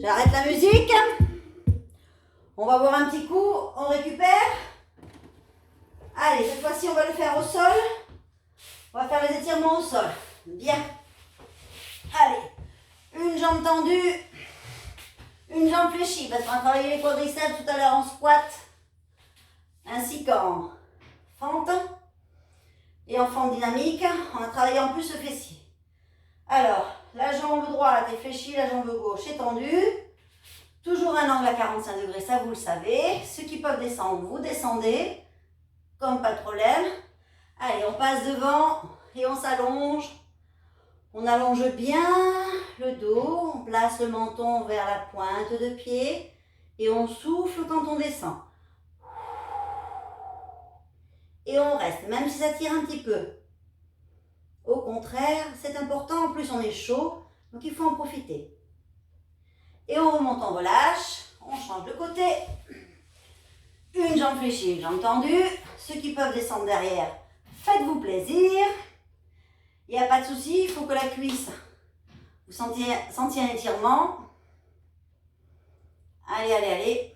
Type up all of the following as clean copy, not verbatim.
J'arrête la musique. On va boire un petit coup, on récupère. Allez, cette fois-ci, on va le faire au sol. On va faire les étirements au sol. Bien. Allez, une jambe tendue, une jambe fléchie, parce qu'on a travaillé les quadriceps tout à l'heure en squat, ainsi qu'en fente. Et en fente dynamique, on a travaillé en plus le fessier. Alors, la jambe droite est fléchie, la jambe gauche est tendue. Toujours un angle à 45 degrés, ça vous le savez. Ceux qui peuvent descendre, vous descendez, comme pas de problème. Allez, on passe devant et on s'allonge. On allonge bien le dos, on place le menton vers la pointe de pied et on souffle quand on descend. Et on reste, même si ça tire un petit peu. Au contraire, c'est important, en plus on est chaud, donc il faut en profiter. Et on remonte, on relâche, on change de côté. Une jambe fléchie, une jambe tendue. Ceux qui peuvent descendre derrière, faites-vous plaisir. Il n'y a pas de souci, il faut que la cuisse, vous sentiez un étirement. Allez, allez, allez.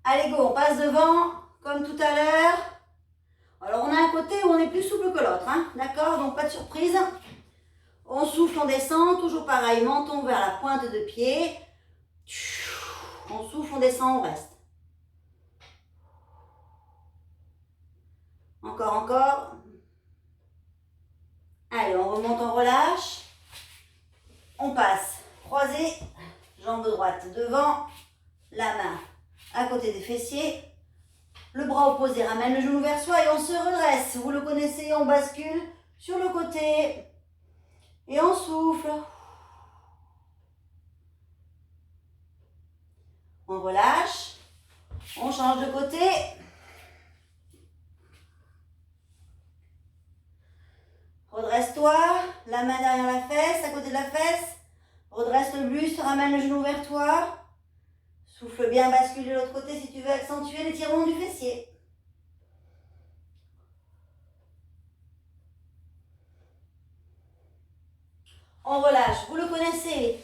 Allez, go, on passe devant, comme tout à l'heure. Alors, on a un côté où on est plus souple que l'autre, hein, d'accord? Donc, pas de surprise. On souffle, on descend, toujours pareil, menton vers la pointe de pied. On souffle, on descend, on reste. Encore, encore. Allez, on remonte, on relâche. On passe, croisé, jambe droite devant, la main à côté des fessiers. Le bras opposé ramène le genou vers soi et on se redresse. Vous le connaissez, on bascule sur le côté. Et on souffle. On relâche. On change de côté. Redresse-toi. La main derrière la fesse, à côté de la fesse. Redresse le buste, ramène le genou vers toi. Souffle bien, bascule de l'autre côté si tu veux accentuer l'étirement du fessier. On relâche, vous le connaissez,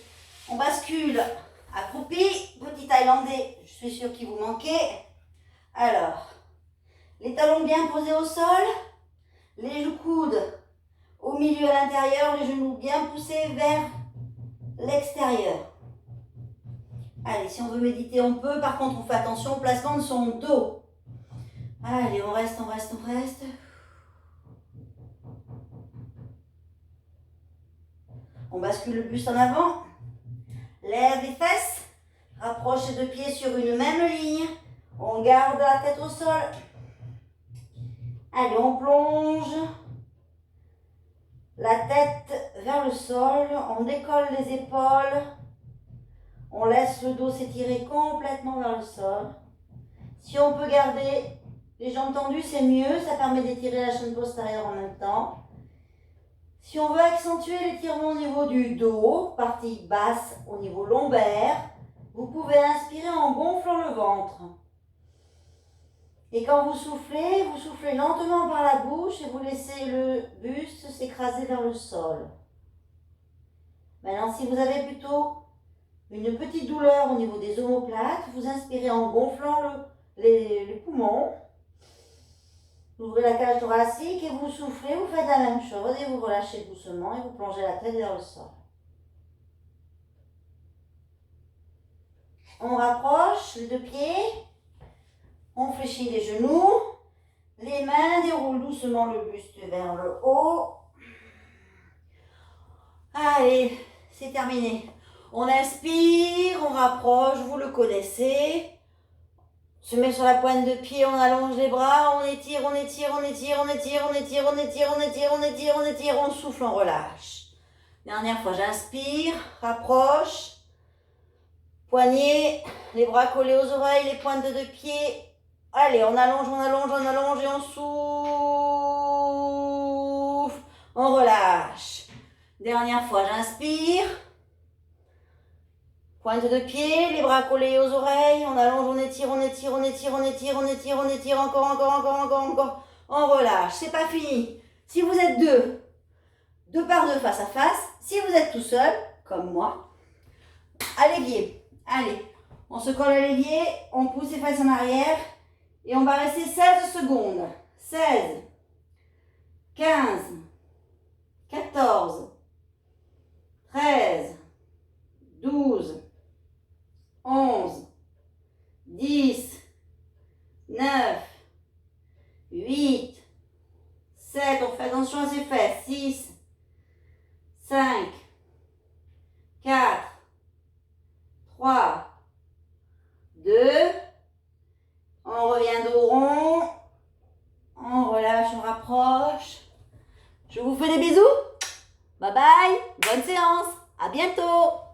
on bascule accroupi, petit thaïlandais, je suis sûre qu'il vous manquait. Alors, les talons bien posés au sol, les coudes au milieu à l'intérieur, les genoux bien poussés vers l'extérieur. Allez, si on veut méditer, on peut. Par contre, on fait attention au placement de son dos. Allez, on reste, on reste, on reste. On bascule le buste en avant. Lève les fesses. Rapproche les deux pieds sur une même ligne. On garde la tête au sol. Allez, on plonge. La tête vers le sol. On décolle les épaules. On laisse le dos s'étirer complètement vers le sol. Si on peut garder les jambes tendues, c'est mieux. Ça permet d'étirer la chaîne postérieure en même temps. Si on veut accentuer l'étirement au niveau du dos, partie basse au niveau lombaire, vous pouvez inspirer en gonflant le ventre. Et quand vous soufflez lentement par la bouche et vous laissez le buste s'écraser vers le sol. Maintenant, si vous avez plutôt une petite douleur au niveau des omoplates, vous inspirez en gonflant les poumons. Vous ouvrez la cage thoracique et vous soufflez, vous faites la même chose et vous relâchez doucement et vous plongez la tête vers le sol. On rapproche les deux pieds, on fléchit les genoux, les mains déroulent doucement le buste vers le haut. Allez, c'est terminé. On inspire, on rapproche, vous le connaissez. Se met sur la pointe de pied, on allonge les bras, on étire, on étire, on étire, on étire, on étire, on étire, on étire, on étire, on étire, on souffle, on relâche. Dernière fois, j'inspire, rapproche, poignets, les bras collés aux oreilles, les pointes de pied. Allez, on allonge, on allonge, on allonge et on souffle, on relâche. Dernière fois, j'inspire. Pointe de pied, les bras collés aux oreilles, on allonge, on étire, on étire, on étire, on étire, on étire, on étire, encore, encore, encore, encore, encore. On relâche, c'est pas fini. Si vous êtes deux par deux face à face, si vous êtes tout seul, comme moi, à l'évier. Allez, on se colle à l'évier, on pousse les fesses en arrière et on va rester 16 secondes. 16, 15, 14, 13, 12, 11, 10, 9, 8, 7, on fait attention à ses fesses, 6, 5, 4, 3, 2, on revient dos rond, on relâche, on rapproche. Je vous fais des bisous. Bye bye, bonne séance, à bientôt.